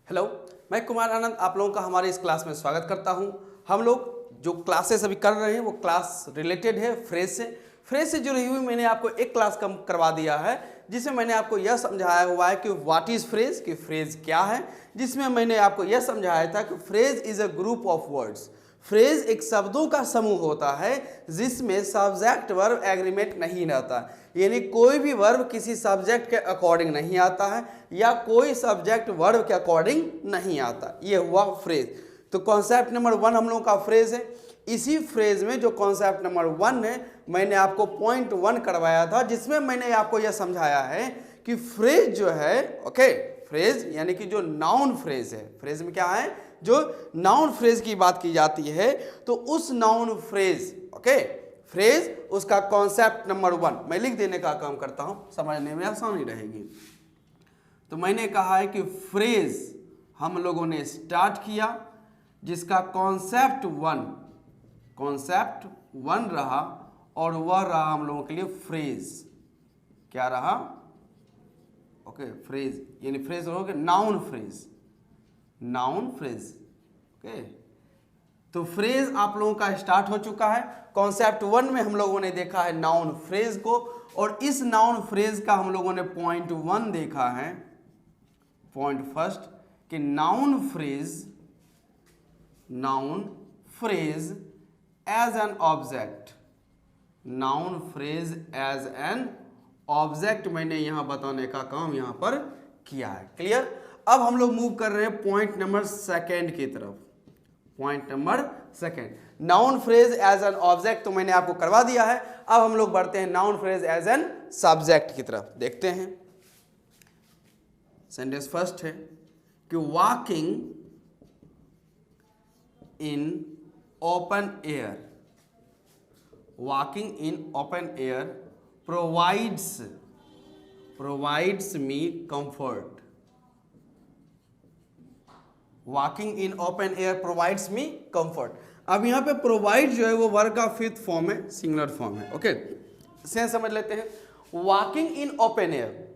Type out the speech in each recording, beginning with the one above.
Hello, मैं कुमार आनंद आप लोगों का हमारे इस क्लास में स्वागत करता हूं। हम लोग जो क्लासेस अभी कर रहे हैं वो क्लास रिलेटेड है फ्रेज से। फ्रेज से जुड़ी हुई मैंने आपको एक क्लास कम करवा दिया है जिसमें मैंने आपको यह समझाया हुआ है कि व्हाट इज फ्रेज, कि फ्रेज क्या है। जिसमें मैंने आपको यह समझाया था कि phrase is a group of words. Phrase एक शब्दों का समूह होता है जिसमें सब्जेक्ट वर्ब एग्रीमेंट नहीं रहता, यानी कोई भी वर्ब किसी सब्जेक्ट के अकॉर्डिंग नहीं आता है या कोई सब्जेक्ट वर्ब के अकॉर्डिंग नहीं आता। ये हुआ फ्रेज। तो कॉन्सेप्ट नंबर 1 हम लोगों का फ्रेज है। इसी फ्रेज में जो कॉन्सेप्ट नंबर 1 है मैंने आपको पॉइंट 1 करवाया था जिसमें मैंने आपको यह समझाया है कि फ्रेज जो है फ्रेज यानी कि जो नाउन फ्रेज है, फ्रेज में क्या है, जो नाउन फ्रेज की बात की जाती है तो उस नाउन फ्रेज फ्रेज उसका कॉन्सेप्ट नंबर 1 मैं लिख देने का काम करता हूं, समझने में आसानी रहेगी। तो मैंने कहा है कि फ्रेज हम लोगों ने स्टार्ट किया जिसका कॉन्सेप्ट 1 रहा और वह रहा हम लोगों के लिए फ्रेज। क्या रहा? फ्रेज यानी फ्रेज हो गया नाउन फ्रेज। तो फ्रेज आप लोगों का स्टार्ट हो चुका है। कॉन्सेप्ट 1 में हम लोगों ने देखा है नाउन फ्रेज को और इस नाउन फ्रेज का हम लोगों ने पॉइंट 1 देखा है, पॉइंट फर्स्ट, कि noun phrase as an object, noun phrase as an object मैंने यहां बताने का काम यहां पर किया है। क्लियर? अब हम लोग मूव कर रहे हैं पॉइंट नंबर 2 की तरफ। Point number 2, noun phrase as an object तो मैंने आपको करवा दिया है। अब हम लोग बढ़ते हैं noun phrase as an subject की तरफ। देखते हैं सेंटेंस फर्स्ट है कि walking in open air provides me comfort. Walking in open air provides me comfort. अब यहाँ पे प्रोवाइड जो है वो वर्ब का 5th फॉर्म है, सिंगुलर फॉर्म है। ओके, सेंस समझ लेते हैं। वॉकिंग इन ओपन एयर,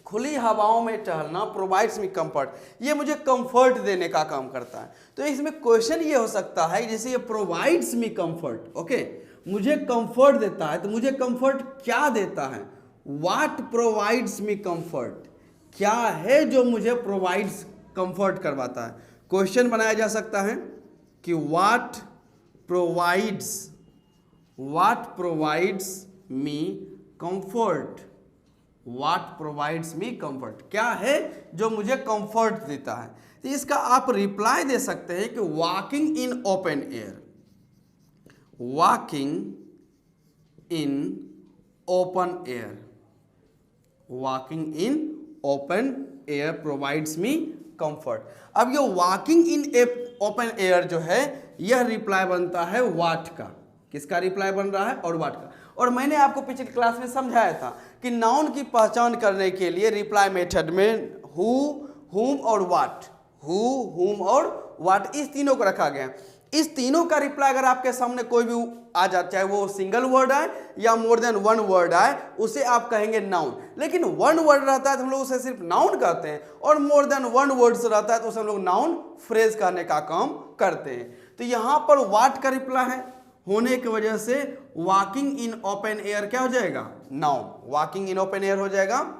खुली हवाओं में टहलना, प्रोवाइड्स मी कंफर्ट, ये मुझे कंफर्ट देने का काम करता है। तो इसमें क्वेश्चन ये हो सकता है जैसे ये प्रोवाइड्स मी कंफर्ट, मुझे कंफर्ट देता है तो मुझे कंफर्ट क्या देता है? व्हाट प्रोवाइड्स मी कंफर्ट, क्या है जो मुझे प्रोवाइड्स कंफर्ट करवाता है? क्वेश्चन बनाया जा सकता है कि व्हाट प्रोवाइड्स मी कंफर्ट, क्या है जो मुझे कंफर्ट देता है? तो इसका आप रिप्लाई दे सकते हैं कि walking in open air, walking in open air provides me comfort. अब ये वॉकिंग इन ओपन एयर जो है यह रिप्लाई बनता है व्हाट का। किसका रिप्लाई बन रहा है? और व्हाट का। और मैंने आपको पिछली क्लास में समझाया था कि नाउन की पहचान करने के लिए रिप्लाई मेथड में हु, हुम और व्हाट, इस तीनों को रखा गया। इस तीनों का रिप्लाई अगर आपके सामने कोई भी आ जाए, चाहे वो सिंगल वर्ड आए या मोर देन 1 वर्ड आए, उसे आप कहेंगे नाउन। लेकिन 1 वर्ड रहता है तो हम लोग उसे सिर्फ नाउन कहते हैं और मोर देन 1 वर्ड्स रहता है तो उसे हम लोग नाउन फ्रेज कहने का काम करते हैं। तो यहां पर व्हाट का रिप्लाई है होने की वजह से वॉकिंग इन ओपन एयर क्या हो जाएगा? Noun. Walking in open air हो जाएगा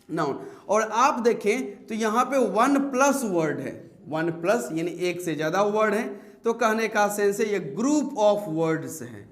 नाउन। और आप देखें तो यहां पे 1+ वर्ड है, 1+ यानी एक से ज्यादा वर्ड है। तो कहने का सेंस है ये ग्रुप ऑफ वर्ड्स है,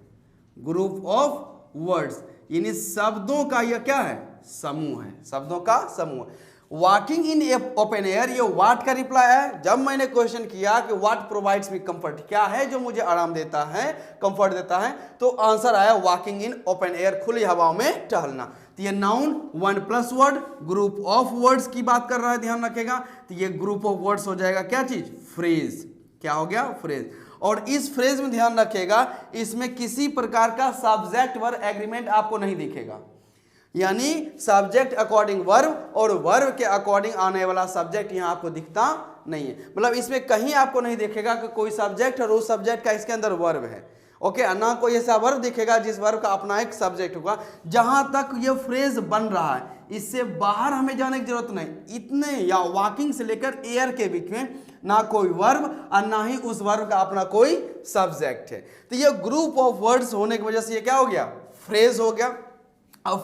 ग्रुप ऑफ वर्ड्स यानी शब्दों का यह क्या है? समूह है, शब्दों का समूह। वॉकिंग इन ओपन एयर, ये व्हाट का रिप्लाई है। जब मैंने क्वेश्चन किया कि व्हाट प्रोवाइड्स मी कंफर्ट, क्या है जो मुझे आराम देता है, कंफर्ट देता है, तो आंसर आया वॉकिंग इन ओपन एयर, खुली हवाओं में टहलना। तो ये noun 1+ word group of words की बात कर रहा है, ध्यान रखेगा। तो ये ग्रुप ऑफ वर्ड्स हो जाएगा क्या चीज? फ्रेज। क्या हो गया? फ्रेज। और इस फ्रेज में ध्यान रखिएगा इसमें किसी प्रकार का सब्जेक्ट वर्ब एग्रीमेंट आपको नहीं दिखेगा, यानी सब्जेक्ट अकॉर्डिंग वर्ब और वर्ब के अकॉर्डिंग आने वाला सब्जेक्ट यहां आपको दिखता नहीं है। मतलब इसमें कहीं आपको नहीं दिखेगा कि कोई सब्जेक्ट और उस सब्जेक्ट का इसके अंदर वर्ब है। ओके, ना कोई ऐसा वर्ब दिखेगा जिस वर्ब का अपना एक सब्जेक्ट होगा। जहां तक ये फ्रेज बन रहा है इससे बाहर हमें जाने की जरूरत नहीं, इतने या वॉकिंग से लेकर एयर के बीच में ना कोई वर्ब और ना ही उस वर्ब का अपना कोई सब्जेक्ट है। तो ये ग्रुप ऑफ वर्ड्स होने की वजह से ये क्या हो गया, फ्रेज हो गया। अब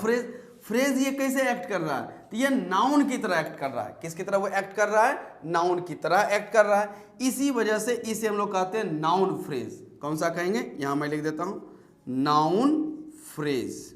फ्रेज ये कैसे एक्ट कर रहा है, तो ये नाउन की तरह एक्ट कर रहा है। किसकी तरह वो एक्ट कर रहा है, नाउन की तरह एक्ट कर रहा है। इसी वजह से इसे हम लोग कहते हैं नाउन फ्रेज। कौन सा कहेंगे, यहां मैं लिख देता हूं, नाउन फ्रेज,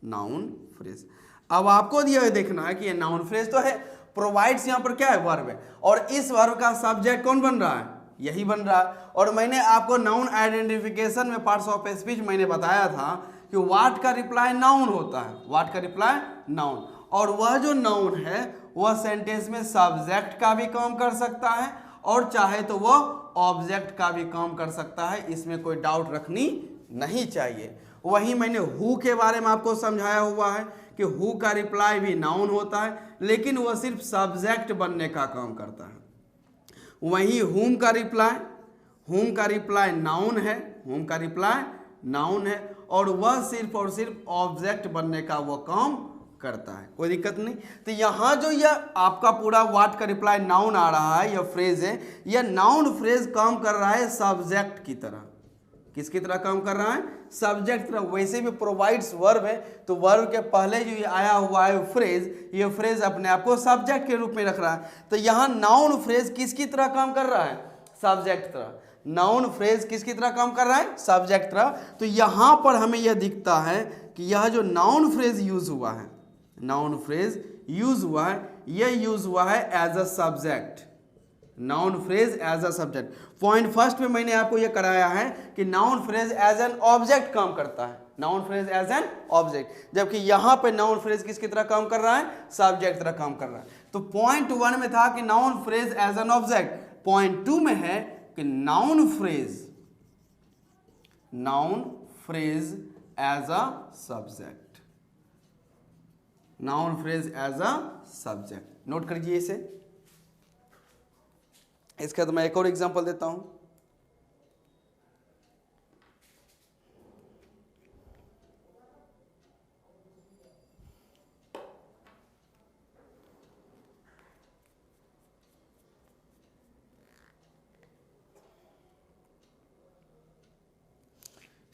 नाउन फ्रेज। अब आपको दिया देखना है कि ये नाउन फ्रेज तो है, प्रोवाइड्स यहां पर क्या है, वर्ब है, और इस वर्ब का सब्जेक्ट कौन बन रहा है, यही बन रहा है। और मैंने आपको नाउन आइडेंटिफिकेशन में पार्ट्स ऑफ स्पीच मैंने बताया था कि व्हाट का रिप्लाई नाउन होता है, व्हाट का रिप्लाई नाउन, और वह जो नाउन है वह सेंटेंस में सब्जेक्ट का भी काम कर सकता है और चाहे तो वह ऑब्जेक्ट का भी काम कर सकता है, इसमें कोई डाउट रखनी नहीं चाहिए। वहीं मैंने हु के बारे में आपको समझाया हुआ है कि हु का रिप्लाई भी नाउन होता है, लेकिन वह सिर्फ सब्जेक्ट बनने का काम करता है। वहीं हुम का रिप्लाई नाउन है, हुम का रिप्लाई नाउन है, और वह सिर्फ और सिर्फ ऑब्जेक्ट बनने का वह काम करता है, कोई दिक्कत नहीं। तो यहां जो यह आपका पूरा व्हाट का रिप्लाई नाउन आ रहा है, यह फ्रेज है, यह नाउन फ्रेज काम कर रहा है सब्जेक्ट की तरह। किसकी तरह काम कर रहा है, सब्जेक्ट तरह। वैसे भी प्रोवाइड्स वर्ब है, तो वर्ब के पहले जो ये आया हुआ है फ्रेज, ये फ्रेज अपने आप को सब्जेक्ट के रूप में रख रहा है। तो यहाँ नाउन फ्रेज किसकी तरह काम कर रहा है, सब्जेक्ट तरह। नाउन फ्रेज किसकी तरह काम कर रहा है, सब्जेक्ट तरह। तो यहाँ पर हमें यह दिखता है कि यह जो नाउन फ्रेज यूज हुआ है, नाउन फ्रेज यूज हुआ है, यह यूज हुआ है as a subject, noun phrase as a subject. Point first में मैंने आपको यह कराया है कि noun phrase as an object काम करता है, noun phrase as an object, जबकि यहां पे नाउन फ्रेज किसकी तरह काम कर रहा है, सब्जेक्ट तरह काम कर रहा है। तो पॉइंट 1 में था कि noun phrase as an object, point 2 में है कि noun phrase as a subject, noun phrase as a subject. Note करिए इसे। इसका तो मैं एक और एग्जांपल देता हूं।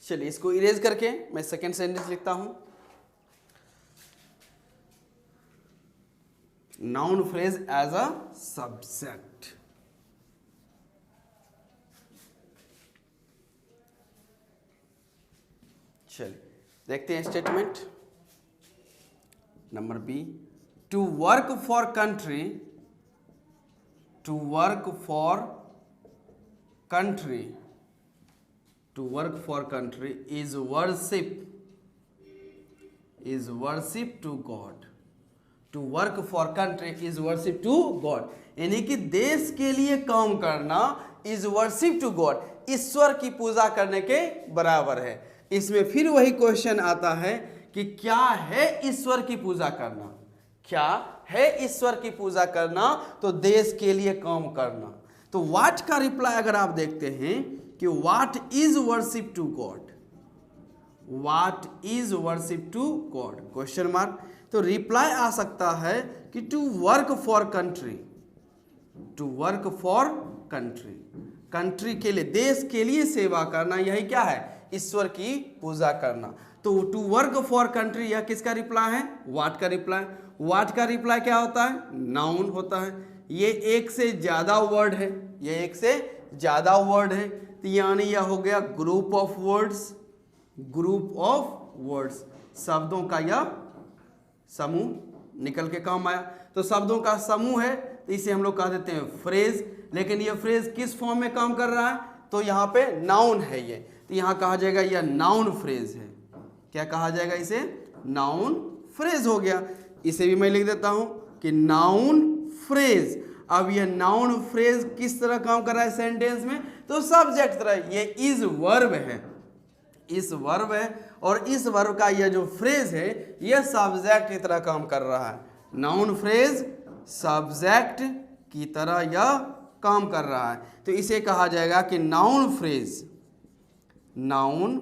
चलिए इसको इरेज करके मैं सेकेंड सेंटेंस लिखता हूं। Noun phrase as a subject. चलिए देखते हैं statement number B. To work for country, to work for country, to work for country is worship to God. To work for country is worship to God, यानी कि देश के लिए काम करना इज वर्शिप टू गॉड, ईश्वर की पूजा करने के बराबर है। इसमें फिर वही क्वेश्चन आता है कि क्या है ईश्वर की पूजा करना, क्या है ईश्वर की पूजा करना, तो देश के लिए काम करना। तो व्हाट का रिप्लाई अगर आप देखते हैं कि what is worship to God, what is worship to God, question mark. तो रिप्लाई आ सकता है कि to work for country, to work for country, country के लिए, देश के लिए सेवा करना, यही क्या है, ईश्वर की पूजा करना। तो टू वर्क फॉर कंट्री यह किसका रिप्लाई है, व्हाट का रिप्लाई। व्हाट का रिप्लाई क्या होता है, नाउन होता है। ये एक से ज्यादा वर्ड है, ये एक से ज्यादा वर्ड है, तो यानी यह हो गया group of words, group of words, शब्दों का यह समूह निकल के काम आया। तो शब्दों का समूह है, तो इसे हम लोग कह देते हैं फ्रेज। लेकिन यह फ्रेज किस फॉर्म में काम कर रहा है, तो यहाँ पे नाउन है ये, तो यहाँ कहा जाएगा यह नाउन फ्रेज है। क्या कहा जाएगा इसे, नाउन फ्रेज हो गया। इसे भी मैं लिख देता हूं कि नाउन फ्रेज। अब यह नाउन फ्रेज किस तरह काम कर रहा है सेंटेंस में, तो सब्जेक्ट तरह। ये इज वर्ब है, इस वर्ब है, और इस वर्ब का यह जो फ्रेज है यह सब्जेक्ट की तरह काम कर रहा है। नाउन फ्रेज सब्जेक्ट की तरह यह काम कर रहा है, तो इसे कहा जाएगा कि noun phrase, noun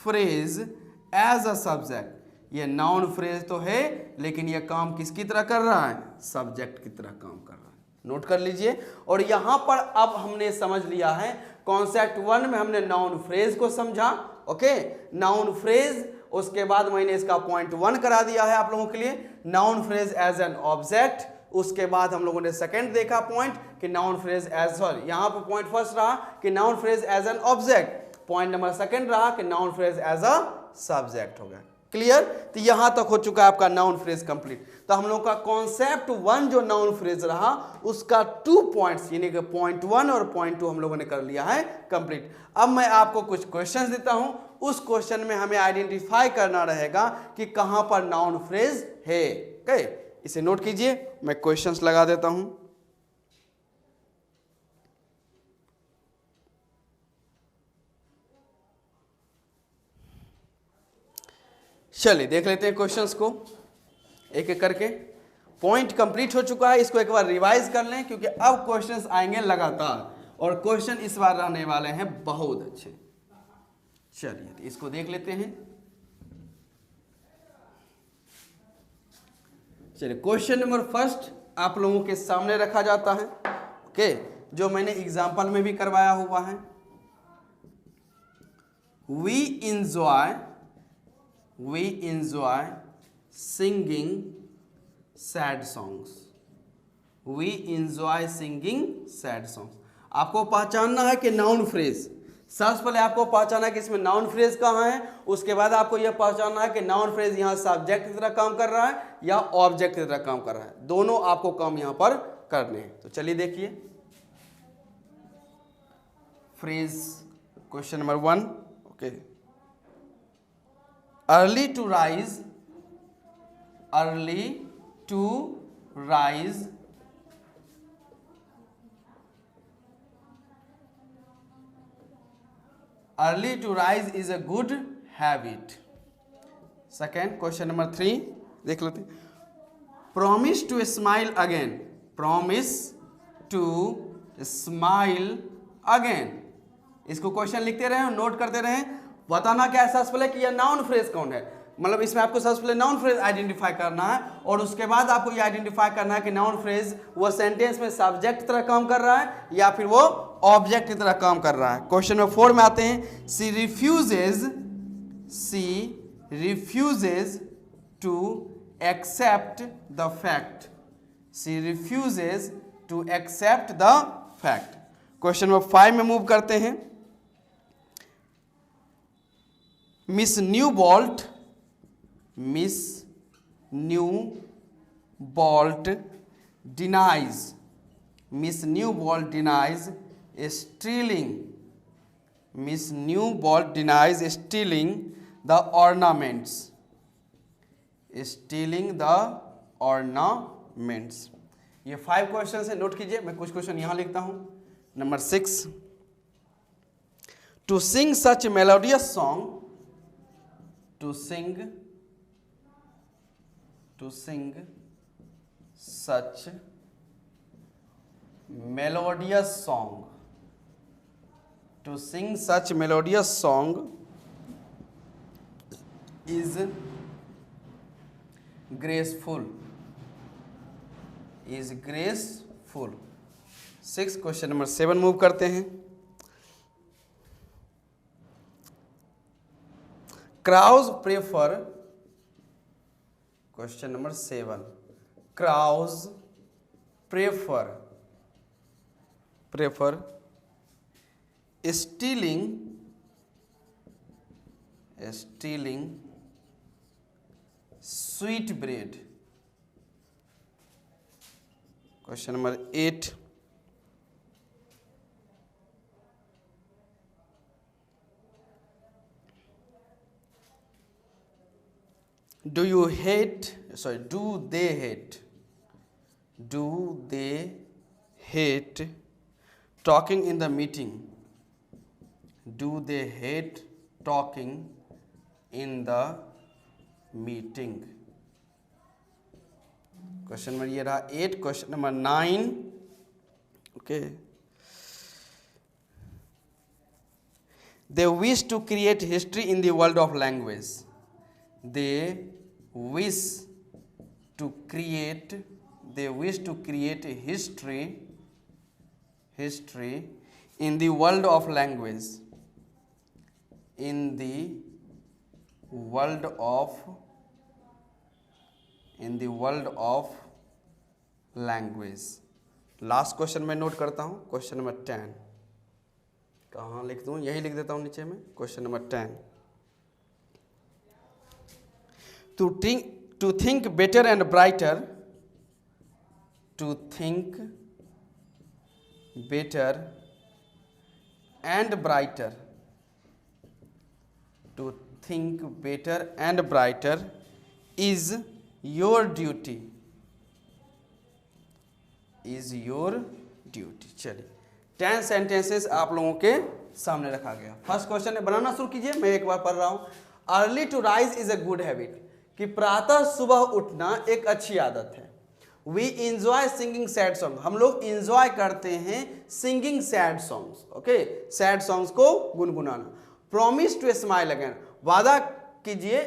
phrase as a subject. ये नाउन फ्रेज तो है लेकिन ये काम किसकी तरह कर रहा है, सब्जेक्ट की तरह काम कर रहा है। नोट कर लीजिए। और यहां पर अब हमने समझ लिया है कॉन्सेप्ट 1 में हमने नाउन फ्रेज को समझा। ओके, नाउन फ्रेज, उसके बाद मैंने इसका पॉइंट 1 करा दिया है आप लोगों के लिए, noun phrase as an object. उसके बाद हम लोगों ने सेकंड देखा पॉइंट कि नाउन फ्रेज एज, सॉरी यहां पर पॉइंट फर्स्ट रहा कि noun phrase as an object, point number second रहा कि noun phrase as a subject हो गया। क्लियर? तो यहां तक हो चुका है आपका नाउन फ्रेज कंप्लीट। तो हम लोग का कॉन्सेप्ट 1 जो नाउन फ्रेज रहा उसका 2 पॉइंट्स यानी कि पॉइंट 1 और पॉइंट 2 हम लोगों ने कर लिया है कंप्लीट। अब मैं आपको कुछ क्वेश्चंस देता हूं, उस क्वेश्चन में हमें आइडेंटिफाई करना रहेगा कि कहां पर नाउन फ्रेज है। ओके, इसे नोट कीजिए, मैं क्वेश्चंस लगा देता हूं। चलिए देख लेते हैं क्वेश्चंस को एक एक करके। पॉइंट कंप्लीट हो चुका है, इसको एक बार रिवाइज कर लें क्योंकि अब क्वेश्चंस आएंगे लगातार और क्वेश्चन इस बार रहने वाले हैं बहुत अच्छे। चलिए तो इसको देख लेते हैं। चलिए क्वेश्चन नंबर फर्स्ट आप लोगों के सामने रखा जाता है। ओके, जो मैंने एग्जाम्पल में भी करवाया हुआ है। We enjoy singing sad songs. We enjoy singing sad songs. आपको पहचानना है कि नाउन फ्रेज, सबसे पहले आपको पहचानना है कि इसमें नाउन फ्रेज कहाँ है, उसके बाद आपको यह पहचानना है कि नाउन फ्रेज यहाँ सब्जेक्ट की तरह काम कर रहा है या ऑब्जेक्ट की तरह काम कर रहा है। दोनों आपको काम यहाँ पर करने हैं। तो चलिए देखिए phrase question number 1। Okay, early to rise early to rise is a good habit. Second question number 3 देख लेते हैं। promise to smile again इसको क्वेश्चन लिखते रहे, नोट करते रहे, बताना क्या है सबसे पहले कि यह नाउन फ्रेज कौन है। मतलब इसमें आपको सबसे पहले नाउन फ्रेज आइडेंटिफाई करना है और उसके बाद आपको ये आइडेंटिफाई करना है कि नाउन फ्रेज वो सेंटेंस में सब्जेक्ट की तरह काम कर रहा है या फिर वो ऑब्जेक्ट की तरह काम कर रहा है। क्वेश्चन नंबर 4 में आते हैं। She refuses to accept the fact. She refuses to accept the fact. Question number 5 में मूव करते हैं। Miss Newbolt denies stealing the ornaments. ये 5 क्वेश्चन है, नोट कीजिए। मैं कुछ क्वेश्चन यहां लिखता हूं। Number 6, to sing such melodious song to sing such melodious song is graceful 6 question number 7 move करते हैं। Crows prefer, question number 7, crows prefer stealing sweet bread. Question number 8, do they hate talking in the meeting? Do they hate talking in the meeting? Question number ये रहा 8। Question number 9, okay, they wish to create history in the world of language, they wish to create history in the world of language, in the world of language। Last question में note करता हूं, question number 10 कहाँ लिख दूं, यही लिख देता हूं नीचे में, question number 10। to think better and brighter, to think better and brighter, to think better and brighter is your duty, चलिए 10 सेंटेंसेस आप लोगों के सामने रखा गया। फर्स्ट क्वेश्चन है, बनाना शुरू कीजिए, मैं एक बार पढ़ रहा हूं। Early to rise is a good habit, कि प्रातः सुबह उठना एक अच्छी आदत है। We enjoy singing sad song, हम लोग इंजॉय करते हैं singing sad songs, okay, sad songs को गुनगुनाना। प्रॉमिस टू स्माइल अगेन, वादा कीजिए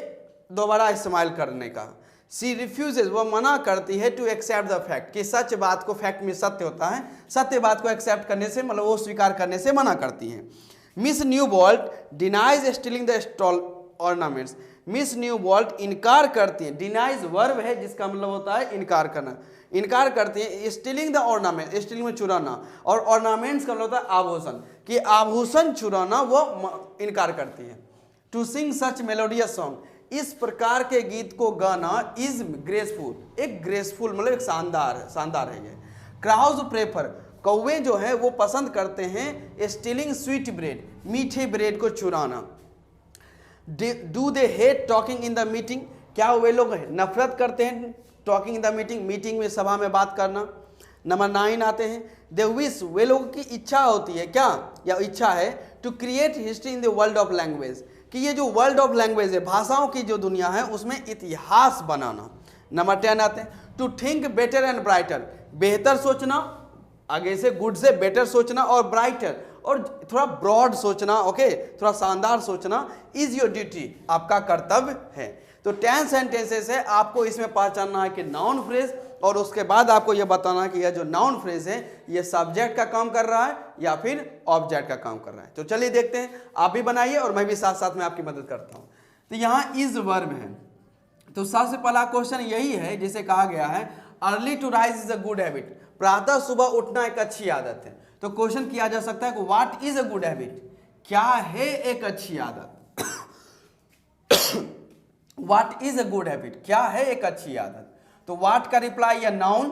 दोबारा स्माइल करने का। सी रिफ्यूजेज, वह मना करती है टू एक्सेप्ट द फैक्ट, कि सच बात को, फैक्ट में सत्य होता है, सत्य बात को एक्सेप्ट करने से, मतलब वो स्वीकार करने से मना करती है। Miss Newbolt denies stealing the stolen ornaments, Miss Newbolt इनकार करती है, डिनाइज वर्ब है जिसका मतलब होता है इनकार करना, इनकार करती है। स्टीलिंग द ऑर्नामेंट, स्टीलिंग में चुराना, और ऑर्नामेंट्स का मतलब होता है आभूषण, कि आभूषण चुराना वो इनकार करती है। To sing such melodious song, इस प्रकार के गीत को गाना इज ग्रेसफुल, एक ग्रेसफुल मतलब एक शानदार है ये। क्राउज प्रेफर, कौवे जो है वो पसंद करते हैं स्टीलिंग स्वीट ब्रेड, मीठे ब्रेड को चुराना। Do they hate talking in the meeting, क्या वे लोग नफरत करते हैं talking in the meeting, meeting में, सभा में बात करना। नंबर 9 आते हैं, दे विश, वे लोगों की इच्छा होती है, क्या या इच्छा है, to create history in the world of language, कि ये जो वर्ल्ड ऑफ लैंग्वेज है, भाषाओं की जो दुनिया है, उसमें इतिहास बनाना। नंबर 10 आते हैं, to think better and brighter, बेहतर सोचना, आगे से गुड से बेटर सोचना, और ब्राइटर और थोड़ा ब्रॉड सोचना, ओके, थोड़ा शानदार सोचना, इज योर ड्यूटी, आपका कर्तव्य है। तो 10 सेंटेंसेस है, आपको इसमें पहचानना है कि नाउन फ्रेज, और उसके बाद आपको यह बताना है कि यह जो नाउन फ्रेज है ये सब्जेक्ट का काम कर रहा है या फिर ऑब्जेक्ट का काम कर रहा है। तो चलिए देखते हैं, आप भी बनाइए और मैं भी साथ साथ में आपकी मदद करता हूं। तो यहाँ इज वर्ब है, तो सबसे पहला क्वेश्चन यही है जिसे कहा गया है early to rise is a good habit, प्रातः सुबह उठना एक अच्छी आदत है। तो क्वेश्चन किया जा सकता है कि what is a good habit, क्या है एक अच्छी आदत। What is a good habit, क्या है एक अच्छी आदत। तो व्हाट का रिप्लाई या नाउन,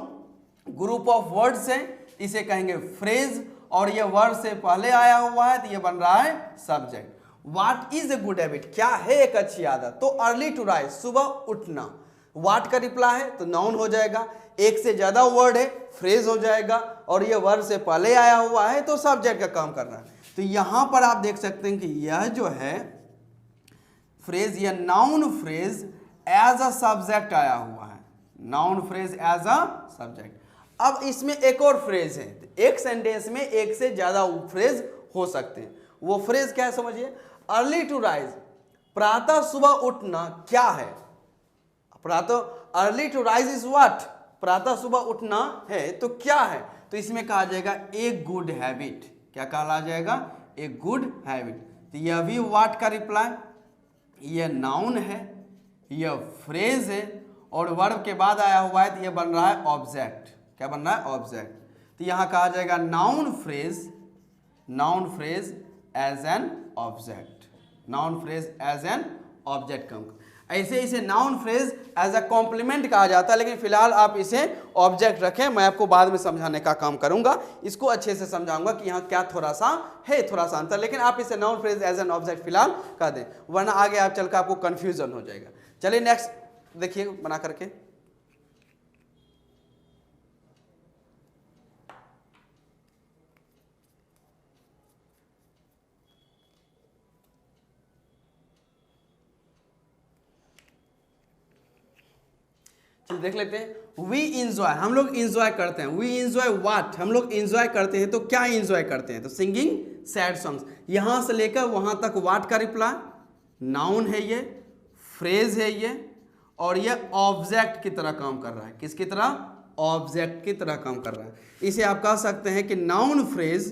ग्रुप ऑफ वर्ड्स है, इसे कहेंगे फ्रेज, और ये वर्ड से पहले आया हुआ है तो ये बन रहा है subject. What is a good habit, क्या है एक अच्छी आदत। तो अर्ली टू राइज, सुबह उठना, व्हाट का रिप्लाई है तो नाउन हो जाएगा, एक से ज्यादा वर्ड है फ्रेज हो जाएगा, और ये वर्ड से पहले आया हुआ है तो सब्जेक्ट का काम करना है। तो यहां पर आप देख सकते हैं कि यह जो है फ्रेज या noun phrase as a subject आया हुआ है, noun phrase as a subject. अब इसमें एक और फ्रेज है, एक सेंटेंस में एक से ज्यादा फ्रेज हो सकते हैं। वो फ्रेज क्या है समझिए, अर्ली टू राइज, प्रातः सुबह उठना क्या है, प्रातः early to rise is what, प्रातः सुबह उठना है तो क्या है। तो इसमें कहा जाएगा ए गुड हैबिट, क्या कहा जाएगा, ए गुड हैबिट। तो यह भी व्हाट का रिप्लाई, यह नाउन है, यह फ्रेज है, और वर्ब के बाद आया हुआ है तो यह बन रहा है ऑब्जेक्ट, क्या बन रहा है ऑब्जेक्ट। तो यहां कहा जाएगा noun phrase, noun phrase as an object, noun phrase as an object काम। ऐसे इसे noun phrase as a complement कहा जाता है, लेकिन फिलहाल आप इसे ऑब्जेक्ट रखें, मैं आपको बाद में समझाने का काम करूंगा, इसको अच्छे से समझाऊंगा कि यहाँ क्या थोड़ा सा है, थोड़ा सा अंतर, लेकिन आप इसे noun phrase as an object फिलहाल कर दें, वरना आगे आप चलकर आपको कंफ्यूजन हो जाएगा। चलिए नेक्स्ट देखिए बना करके। चलिए देख लेते हैं। वी इंजॉय, हम लोग इंजॉय करते हैं। वी इंजॉय व्हाट, हम लोग इंजॉय करते हैं। तो क्या इंजॉय करते हैं? तो सिंगिंग सैड सॉन्ग्स। यहां से लेकर वहां तक व्हाट का रिप्लाई नाउन है, ये फ्रेज है ये, और ये ऑब्जेक्ट की तरह काम कर रहा है। किसकी तरह? ऑब्जेक्ट की तरह काम कर रहा है। इसे आप कह सकते हैं कि noun phrase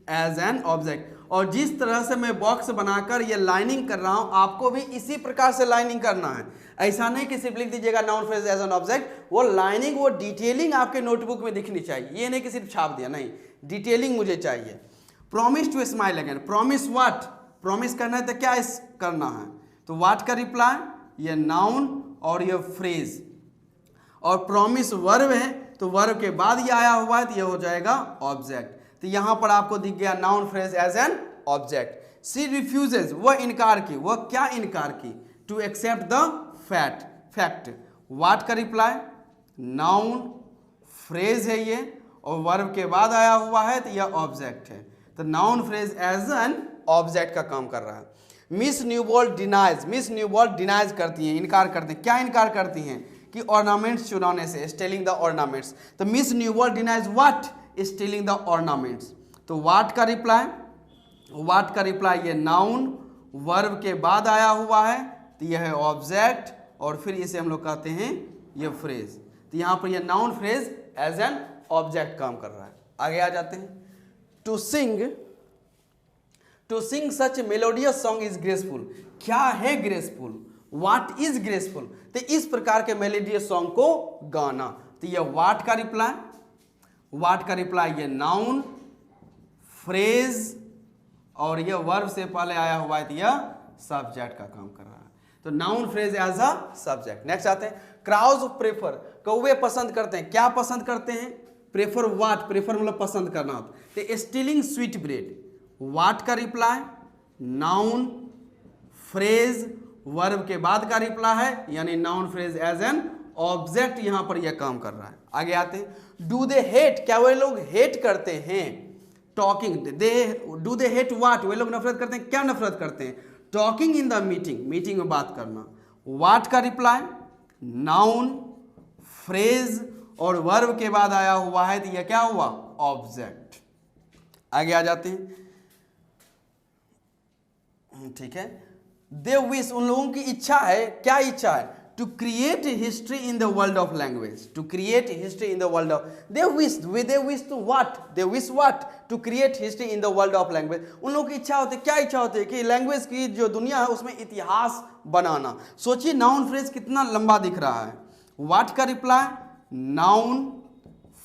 as an object. और जिस तरह से मैं बॉक्स बनाकर ये लाइनिंग कर रहा हूं, आपको भी इसी प्रकार से लाइनिंग करना है। ऐसा नहीं कि सिर्फ लिख दीजिएगा noun phrase as an object, वो लाइनिंग, वो डिटेलिंग आपके नोटबुक में दिखनी चाहिए। ये नहीं कि सिर्फ छाप दिया, नहीं, डिटेलिंग मुझे चाहिए। Promise to smile again, promise what, promise करना है तो क्या करना है? तो व्हाट का रिप्लाई ये नाउन और ये फ्रेज, और प्रॉमिस वर्ब है तो वर्ब के बाद ये आया हुआ है तो ये हो जाएगा ऑब्जेक्ट। तो यहां पर आपको दिख गया noun phrase as an object. She refuses, वह इनकार की, वह क्या इनकार की? To accept the fact. What का रिप्लाई नाउन फ्रेज है ये, और वर्ब के बाद आया हुआ है तो यह ऑब्जेक्ट है। तो noun phrase as an object का काम कर रहा है। Miss Newbolt denies, Miss Newbolt denies करती हैं, इनकार करती हैं। क्या इनकार करती हैं? कि ऑर्नामेंट्स चुराने से, स्टेलिंग द ऑर्नामेंट्स। तो miss Newbolt denies what? Stealing the ornaments. तो व्हाट का रिप्लाई ये नाउन, वर्ब के बाद आया हुआ है तो यह है ऑब्जेक्ट, और फिर इसे हम लोग कहते हैं ये फ्रेज। तो यहां पर ये noun phrase as an object काम कर रहा है। आगे आ जाते हैं। To sing such melodious song is graceful. क्या है ग्रेसफुल? What is graceful? तो इस प्रकार के मेलोडियस सॉन्ग को गाना। तो ये व्हाट का रिप्लाई ये नाउन फ्रेज, और ये वर्ब से पहले आया हुआ है तो यह सब्जेक्ट का काम कर रहा है। तो noun phrase as a subject. Next आते हैं। क्राउज प्रेफर, कौवे पसंद करते हैं। क्या पसंद करते हैं? प्रेफर व्हाट, प्रेफर मतलब पसंद करना। तो स्टीलिंग स्वीट ब्रेड, व्हाट का रिप्लाई नाउन फ्रेज, वर्ब के बाद का रिप्लाई है, यानी noun phrase as an object यहां पर यह काम कर रहा है। आगे आते हैं। डू दे हेट, क्या वे लोग हेट करते हैं? Talking, do they hate what, वे लोग नफरत करते हैं। क्या नफरत करते हैं? Talking in the meeting, meeting में बात करना। व्हाट का रिप्लाई नाउन फ्रेज, और वर्ब के बाद आया हुआ है तो यह क्या हुआ? ऑब्जेक्ट। आगे आ जाते हैं। ठीक है। दे विश, उन लोगों की इच्छा है। क्या इच्छा है? To create history in the world of language, to create history in the world of, they wish to what? They wish what? To create history in the world of language. उन लोगों की इच्छा होती है, क्या इच्छा होती है? कि लैंग्वेज की जो दुनिया है उसमें इतिहास बनाना। सोचिए नाउन फ्रेज कितना लंबा दिख रहा है। व्हाट का रिप्लाई नाउन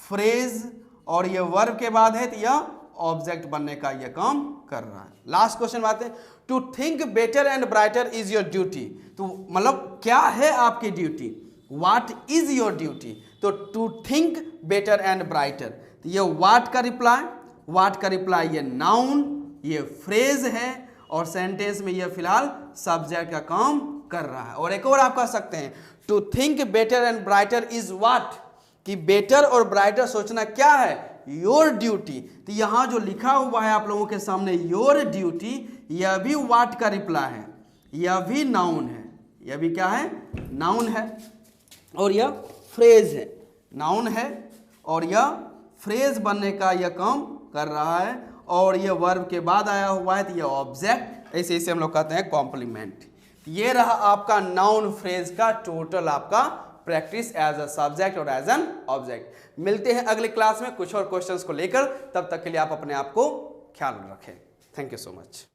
फ्रेज, और ये वर्ब के बाद है तो यह ऑब्जेक्ट बनने का यह काम कर रहा है। लास्ट क्वेश्चन बात है। To think better and brighter is your duty, तो मतलब क्या है आपकी duty? What is your duty? तो to think better and brighter, तो ये व्हाट का रिप्लाई ये नाउन, ये फ्रेज है, और सेंटेंस में ये फिलहाल सब्जेक्ट का काम कर रहा है। और एक और आप कह सकते हैं to think better and brighter is what, कि बेटर और ब्राइटर सोचना क्या है? Your duty. तो यहां जो लिखा हुआ है आप लोगों के सामने योर ड्यूटी, यह भी व्हाट का रिप्लाई है, यह भी नाउन है, यह भी क्या है? नाउन है, और यह फ्रेज है, नाउन है, और यह फ्रेज बनने का यह काम कर रहा है, और यह वर्ब के बाद आया हुआ है तो यह ऑब्जेक्ट। ऐसे ऐसे हम लोग कहते हैं कॉम्प्लीमेंट। ये रहा आपका नाउन फ्रेज का टोटल आपका प्रैक्टिस एज अ सब्जेक्ट और एज एन ऑब्जेक्ट। मिलते हैं अगले क्लास में कुछ और क्वेश्चंस को लेकर, तब तक के लिए आप अपने आप को ख्याल रखें। Thank you so much.